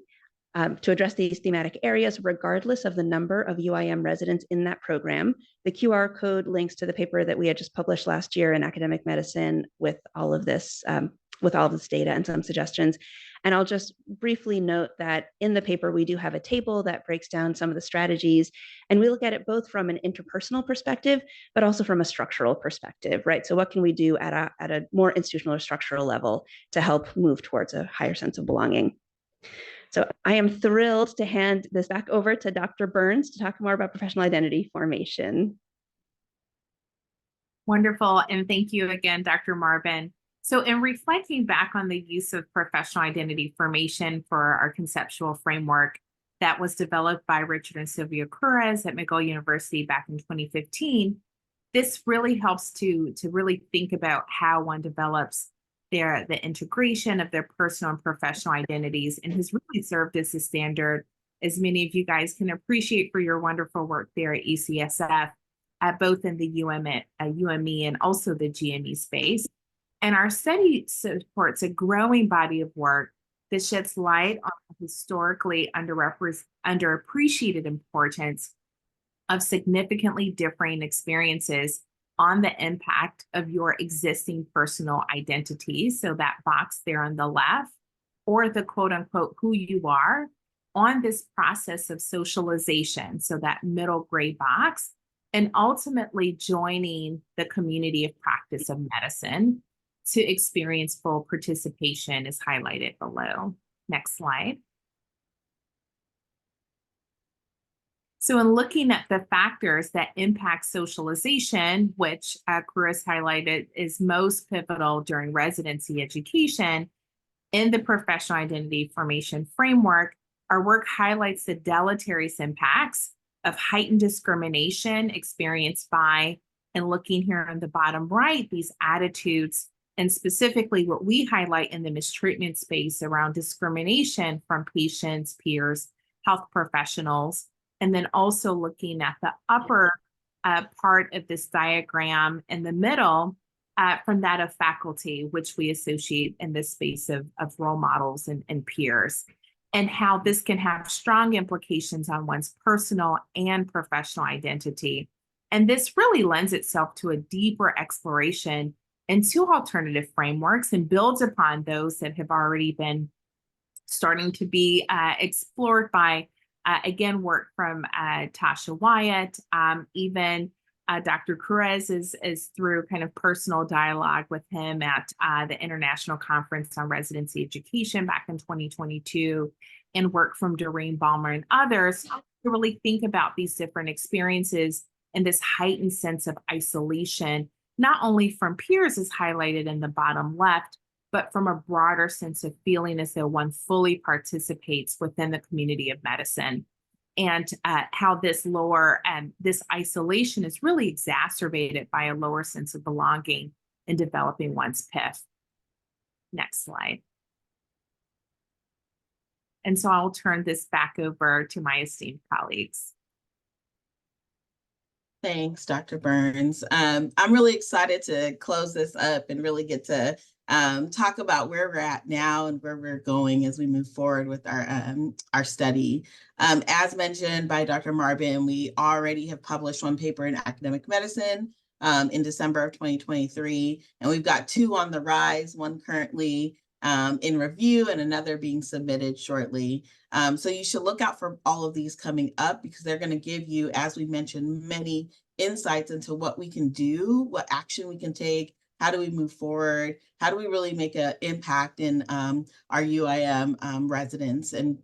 S3: to address these thematic areas, regardless of the number of UIM residents in that program. The QR code links to the paper that we had just published last year in Academic Medicine with all of this data and some suggestions. And I'll just briefly note that in the paper, we do have a table that breaks down some of the strategies. And we look at it both from an interpersonal perspective, but also from a structural perspective, right? So what can we do at a more institutional or structural level to help move towards a higher sense of belonging? So I am thrilled to hand this back over to Dr. Burns to talk more about professional identity formation.
S6: Wonderful. And thank you again, Dr. Marvin. So in reflecting back on the use of professional identity formation for our conceptual framework that was developed by Richard and Sylvia Curres at McGill University back in 2015, this really helps to really think about how one develops the integration of their personal and professional identities, and has really served as a standard, as many of you guys can appreciate, for your wonderful work there at ECSF both in the UME and also the GME space. And our study supports a growing body of work that sheds light on the historically underappreciated importance of significantly differing experiences on the impact of your existing personal identity. So that box there on the left, or the quote unquote who you are, on this process of socialization. So that middle gray box, and ultimately joining the community of practice of medicine to experience full participation is highlighted below. Next slide. So in looking at the factors that impact socialization, which Chris highlighted is most pivotal during residency education, in the professional identity formation framework, our work highlights the deleterious impacts of heightened discrimination experienced by, and looking here on the bottom right, these attitudes, and specifically what we highlight in the mistreatment space around discrimination from patients, peers, health professionals, and then also looking at the upper part of this diagram in the middle from that of faculty, which we associate in this space of role models and peers, and how this can have strong implications on one's personal and professional identity. And this really lends itself to a deeper exploration into alternative frameworks and builds upon those that have already been starting to be explored by again, work from Tasha Wyatt, even Dr. Perez is through kind of personal dialogue with him at the International Conference on Residency Education back in 2022, and work from Doreen Balmer and others to really think about these different experiences and this heightened sense of isolation, not only from peers as highlighted in the bottom left, but from a broader sense of feeling as though one fully participates within the community of medicine, and how this this isolation is really exacerbated by a lower sense of belonging in developing one's PIF. Next slide. And so I'll turn this back over to my esteemed colleagues.
S7: Thanks, Dr. Burns. I'm really excited to close this up and really get to talk about where we're at now and where we're going as we move forward with our study. As mentioned by Dr. Marvin, we already have published one paper in Academic Medicine in December of 2023, and we've got 2 on the rise, one currently in review and another being submitted shortly. So you should look out for all of these coming up, because they're going to give you, as we mentioned, many insights into what we can do, what action we can take, how do we move forward, how do we really make an impact in our UIM residents and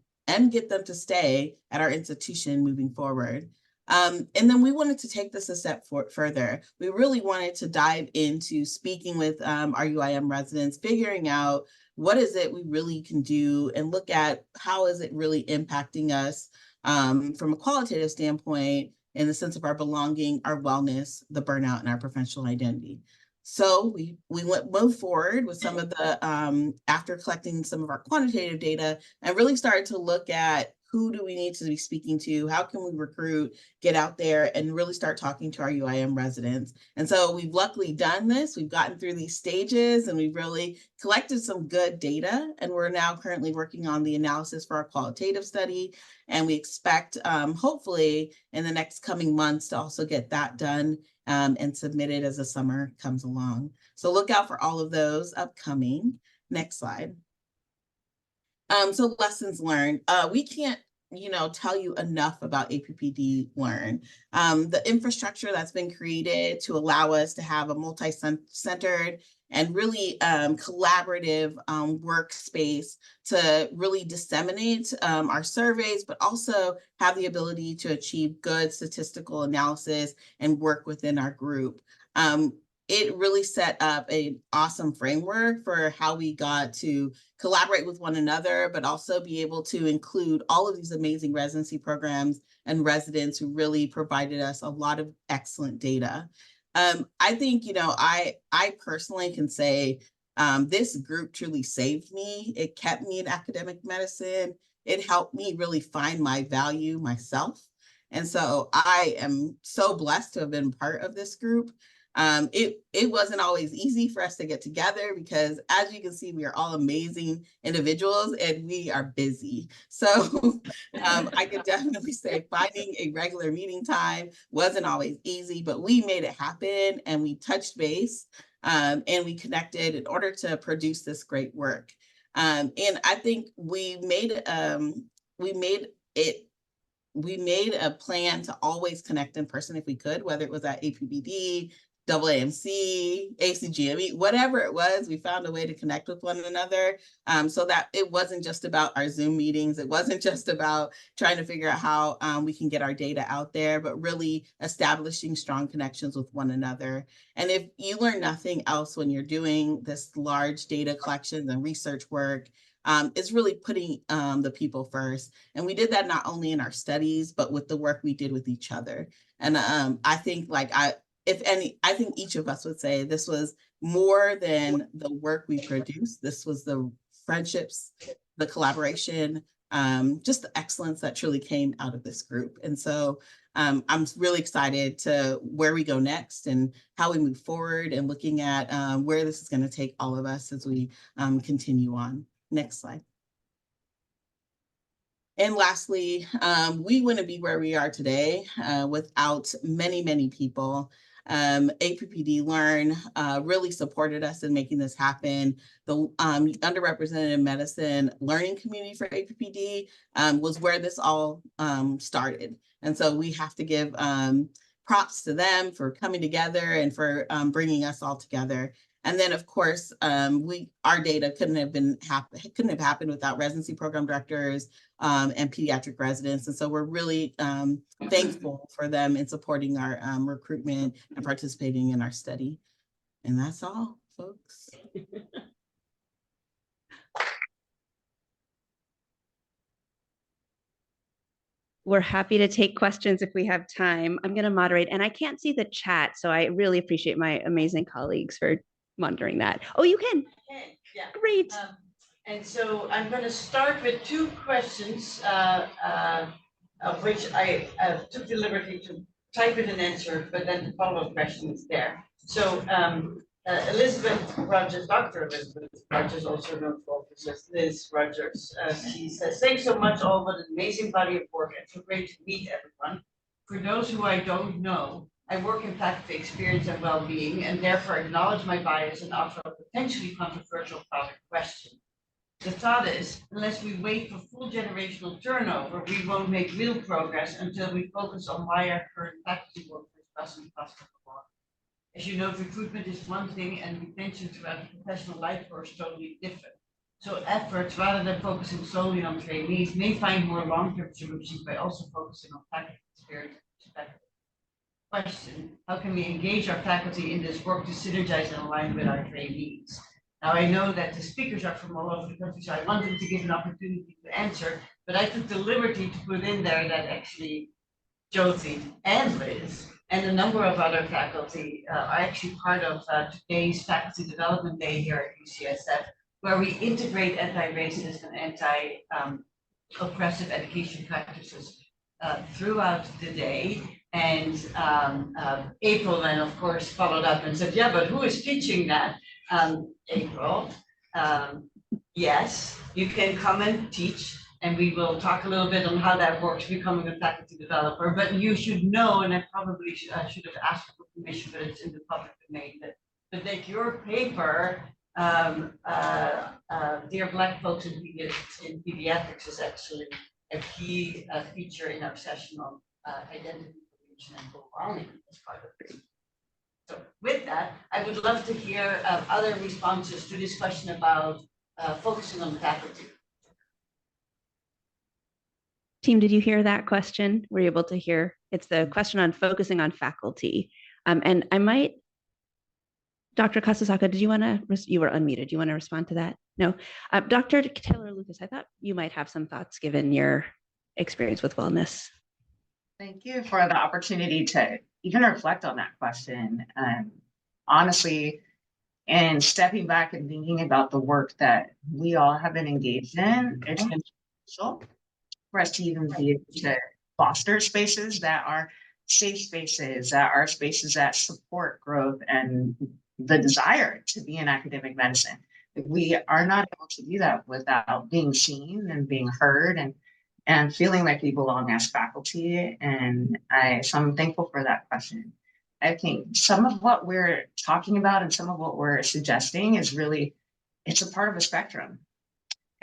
S7: get them to stay at our institution moving forward. And then we wanted to take this a step further. We really wanted to dive into speaking with our UIM residents, figuring out what is it we really can do, and look at how is it really impacting us from a qualitative standpoint in the sense of our belonging, our wellness, the burnout, and our professional identity. So we moved forward with some of the, after collecting some of our quantitative data, and really started to look at who do we need to be speaking to, how can we recruit, get out there, and really start talking to our UIM residents. And so we've luckily done this. We've gotten through these stages, and we've really collected some good data, and we're now currently working on the analysis for our qualitative study. And we expect, hopefully, in the next coming months to also get that done and submitted as the summer comes along. So look out for all of those upcoming. Next slide. So lessons learned. We can't, tell you enough about APPD Learn. The infrastructure that's been created to allow us to have a multi-centered and really collaborative workspace to really disseminate our surveys, but also have the ability to achieve good statistical analysis and work within our group. It really set up an awesome framework for how we got to collaborate with one another, but also be able to include all of these amazing residency programs and residents who really provided us a lot of excellent data. I think, I personally can say this group truly saved me. It kept me in academic medicine. It helped me really find my value myself. And so I am so blessed to have been part of this group. It wasn't always easy for us to get together because, as you can see, we are all amazing individuals and we are busy. So I could definitely say finding a regular meeting time wasn't always easy, but we made it happen and we touched base and we connected in order to produce this great work. And I think we made a plan to always connect in person if we could, whether it was at APBD, AAMC, ACGME, whatever it was, we found a way to connect with one another so that it wasn't just about our Zoom meetings. It wasn't just about trying to figure out how we can get our data out there, but really establishing strong connections with one another. And if you learn nothing else when you're doing this large data collections and research work, it's really putting the people first. And we did that not only in our studies, but with the work we did with each other. And I think I think each of us would say this was more than the work we produced. This was the friendships, the collaboration, just the excellence that truly came out of this group. And so I'm really excited to where we go next and how we move forward and looking at where this is going to take all of us as we continue on. Next slide. And lastly, we wouldn't be where we are today without many, many people. APPD Learn really supported us in making this happen. The underrepresented medicine learning community for APPD was where this all started. And so we have to give props to them for coming together and for bringing us all together. And then, of course, our data couldn't have happened without residency program directors and pediatric residents. And so we're really thankful for them in supporting our recruitment and participating in our study. And that's all, folks.
S3: We're happy to take questions if we have time. I'm going to moderate, and I can't see the chat, so I really appreciate my amazing colleagues for monitoring that. Oh, you can?
S2: Yeah.
S3: Great.
S2: And so I'm going to start with two questions, of which I took the liberty to type in an answer, but then the follow-up question is there. So Elizabeth Rogers, Dr. Elizabeth Rogers, also known for Liz Rogers, she says, thanks so much all, what an amazing body of work, and so great to meet everyone. For those who I don't know, I work in faculty experience and well-being, and therefore acknowledge my bias and offer a potentially controversial product question. The thought is, unless we wait for full generational turnover, we won't make real progress until we focus on why our current faculty workforce doesn't cost us a lot. As you know, recruitment is one thing and retention throughout the professional life course totally different. So efforts, rather than focusing solely on trainees, may find more long-term solutions by also focusing on faculty experience and perspective. Question, how can we engage our faculty in this work to synergize and align with our trainees? Now, I know that the speakers are from all over the country, so I wanted to give an opportunity to answer, but I took the liberty to put in there that actually Josie and Liz and a number of other faculty are actually part of today's Faculty Development Day here at UCSF, where we integrate anti-racist and anti-oppressive education practices throughout the day. And April then, of course, followed up and said, yeah, but who is teaching that? April, yes, you can come and teach. And we will talk a little bit on how that works, becoming a faculty developer. But you should know, and I probably should have asked for permission, but it's in the public domain, that your paper, Dear Black Folks in Pediatrics, is actually a key feature in our session on identity formation and belonging as part of it. So with that, I would love to hear other responses to this question about focusing on faculty.
S3: Team, did you hear that question? Were you able to hear? It's the question on focusing on faculty. And I might, Dr. Kasasaka, did you want to, you were unmuted. Do you want to respond to that? No. Dr. Taylor Lucas, I thought you might have some thoughts given your experience with wellness.
S4: Thank you for the opportunity to even reflect on that question. Honestly, and stepping back and thinking about the work that we all have been engaged in, it's been crucial for us to even be able to foster spaces that are safe spaces, that are spaces that support growth and the desire to be in academic medicine. We are not able to do that without being seen and being heard and feeling like we belong as faculty. So I'm thankful for that question. I think some of what we're talking about and some of what we're suggesting is really, it's a part of a spectrum.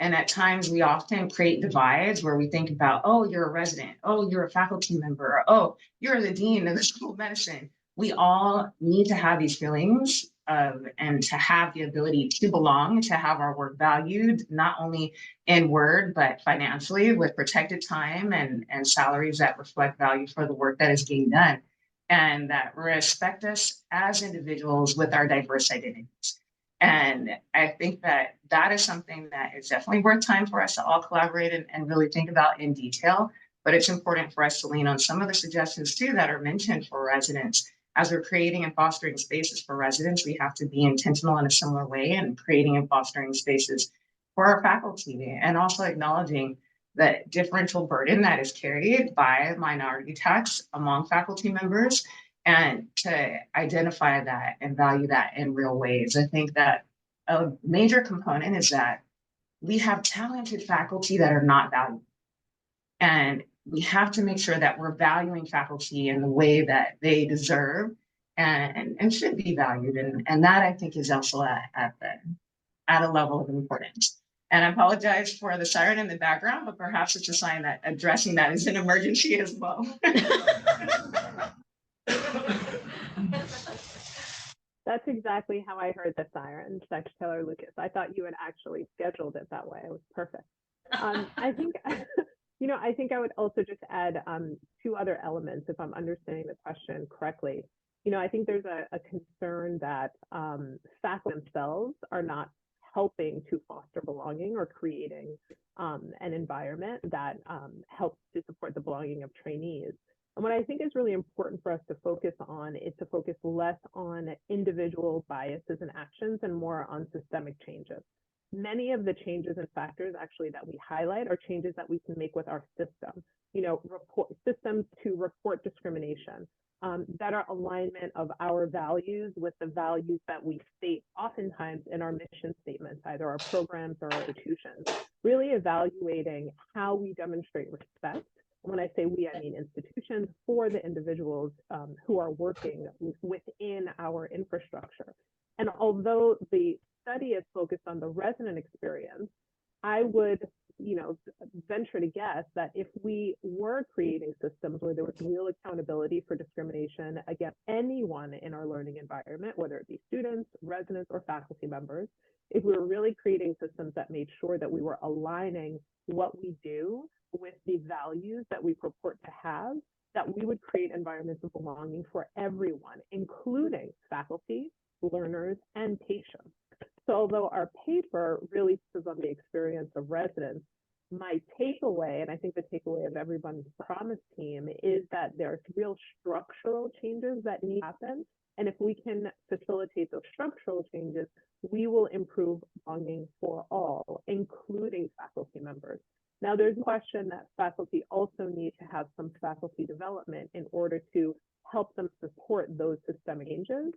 S4: And at times we often create divides where we think about, oh, you're a resident, oh, you're a faculty member, or, oh, you're the dean of the School of Medicine. We all need to have these feelings of, and to have the ability to belong, to have our work valued, not only in word, but financially with protected time and salaries that reflect value for the work that is being done, and that respect us as individuals with our diverse identities. And I think that that is something that is definitely worth time for us to all collaborate and really think about in detail. But it's important for us to lean on some of the suggestions too that are mentioned for residents. As we're creating and fostering spaces for residents, we have to be intentional in a similar way in creating and fostering spaces for our faculty, and also acknowledging the differential burden that is carried by minority tax among faculty members, and to identify that and value that in real ways. I think that a major component is that we have talented faculty that are not valued. And we have to make sure that we're valuing faculty in the way that they deserve and should be valued. And that, I think, is also at a level of importance. And I apologize for the siren in the background, but perhaps it's a sign that addressing that is an emergency as well.
S5: That's exactly how I heard the siren, Dr. Taylor Lucas. I thought you had actually scheduled it that way. It was perfect. I think, I think I would also just add two other elements, if I'm understanding the question correctly. I think there's a concern that faculty themselves are not helping to foster belonging or creating an environment that helps to support the belonging of trainees. And what I think is really important for us to focus on is to focus less on individual biases and actions and more on systemic changes. Many of the changes and factors actually that we highlight are changes that we can make with our system, systems to report discrimination, better alignment of our values with the values that we state oftentimes in our mission statements, either our programs or our institutions, really evaluating how we demonstrate respect. When I say we, I mean institutions, for the individuals who are working within our infrastructure. And although the study is focused on the resident experience, I would, venture to guess that if we were creating systems where there was real accountability for discrimination against anyone in our learning environment, whether it be students, residents, or faculty members, if we were really creating systems that made sure that we were aligning what we do with the values that we purport to have, that we would create environments of belonging for everyone, including faculty, learners, and patients. So although our paper really focuses on the experience of residents, my takeaway, and I think the takeaway of everyone's promise team, is that there's real structural changes that need to happen. And if we can facilitate those structural changes, we will improve belonging for all, including faculty members. Now, there's a question that faculty also need to have some faculty development in order to help them support those systemic changes.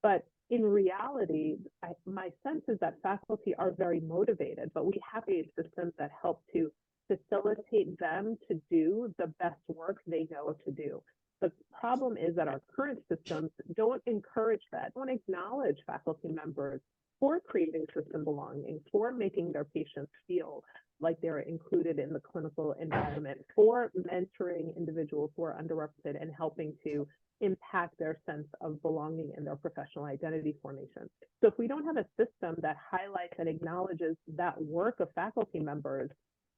S5: But in reality, my sense is that faculty are very motivated, but we have systems that help to facilitate them to do the best work they know to do. The problem is that our current systems don't encourage that, don't acknowledge faculty members for creating system belonging, for making their patients feel like they're included in the clinical environment, for mentoring individuals who are underrepresented and helping to impact their sense of belonging in their professional identity formation. So if we don't have a system that highlights and acknowledges that work of faculty members,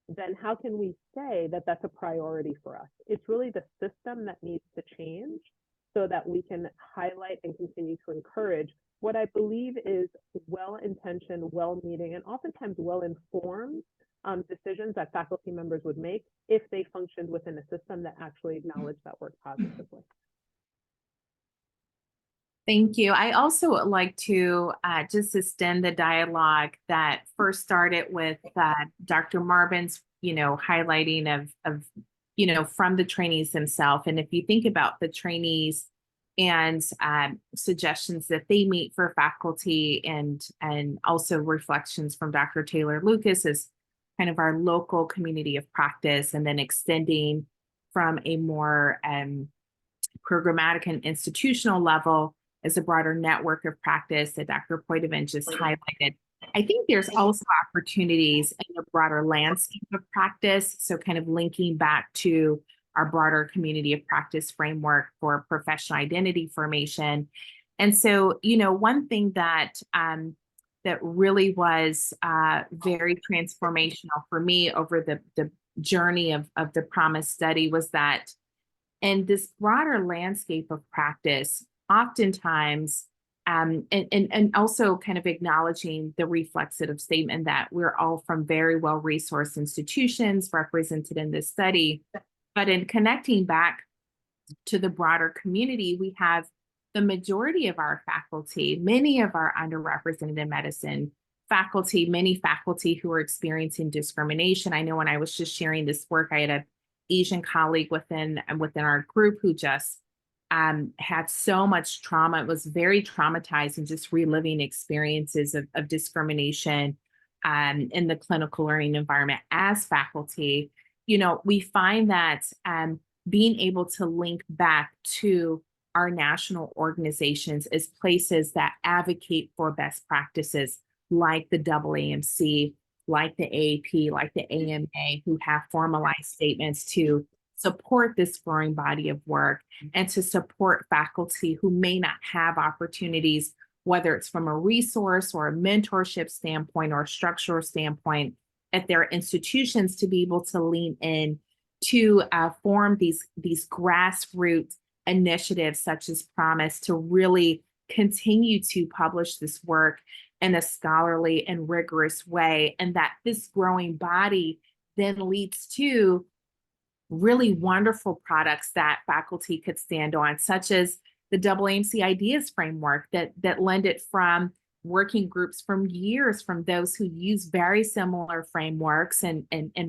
S5: then how can we say that that's a priority for us? It's really the system that needs to change so that we can highlight and continue to encourage what I believe is well-intentioned, well-meaning, and oftentimes well-informed decisions that faculty members would make if they functioned within a system that actually acknowledged that work positively.
S6: Thank you. I also would like to just extend the dialogue that first started with Dr. Marvin's, highlighting of from the trainees themselves. And if you think about the trainees and suggestions that they make for faculty, and also reflections from Dr. Taylor Lucas as kind of our local community of practice, and then extending from a more programmatic and institutional level as a broader network of practice that Dr. Poitevin just highlighted. I think there's also opportunities in the broader landscape of practice. So kind of linking back to our broader community of practice framework for professional identity formation. And so, one thing that that really was very transformational for me over the journey of the PROMISE study was that in this broader landscape of practice, oftentimes, and also kind of acknowledging the reflexive statement that we're all from very well-resourced institutions represented in this study, but in connecting back to the broader community, we have the majority of our faculty, many of our underrepresented in medicine faculty, many faculty who are experiencing discrimination. I know when I was just sharing this work, I had an Asian colleague within our group who just had so much trauma. It was very traumatizing, just reliving experiences of discrimination in the clinical learning environment as faculty. We find that being able to link back to our national organizations as places that advocate for best practices like the AAMC, like the AAP, like the AMA, who have formalized statements to support this growing body of work and to support faculty who may not have opportunities, whether it's from a resource or a mentorship standpoint or a structural standpoint at their institutions, to be able to lean in to form these grassroots initiatives such as PROMISE to really continue to publish this work in a scholarly and rigorous way, and that this growing body then leads to really wonderful products that faculty could stand on, such as the AAMC Ideas Framework that lend it from working groups from years from those who use very similar frameworks and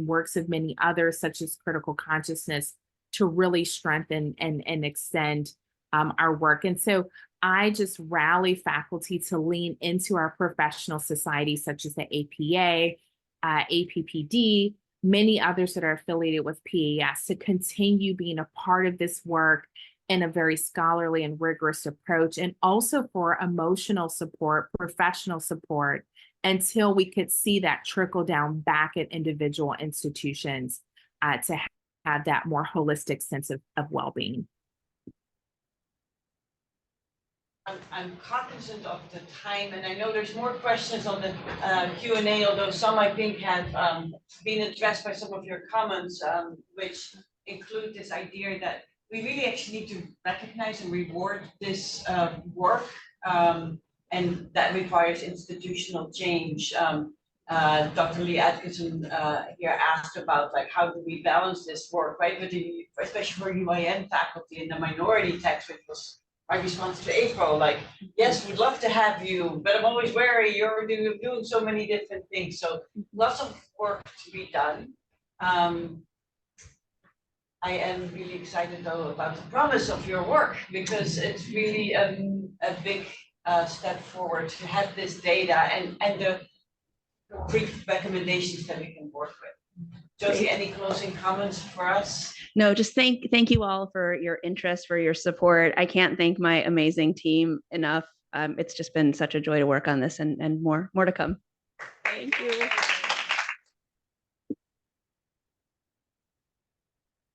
S6: works of many others, such as critical consciousness, to really strengthen and extend our work. And so I just rally faculty to lean into our professional societies, such as the APA, APPD, many others that are affiliated with PAS, to continue being a part of this work in a very scholarly and rigorous approach, and also for emotional support, professional support, until we could see that trickle down back at individual institutions to have that more holistic sense of well-being.
S2: I'm cognizant of the time, and I know there's more questions on the Q&A, although some I think have been addressed by some of your comments, which include this idea that we really actually need to recognize and reward this work, and that requires institutional change. Dr. Lee Atkinson here asked about, like, how do we balance this work, right? But especially for UIN faculty in the minority text, which was my response to April, like, yes, we'd love to have you, but I'm always wary, you're doing so many different things. So lots of work to be done. I am really excited though about the promise of your work, because it's really a big step forward to have this data and the brief recommendations that we can work with. Josie, any closing comments for us?
S3: No, just thank you all for your interest, for your support. I can't thank my amazing team enough. It's just been such a joy to work on this, and more to come. Thank you.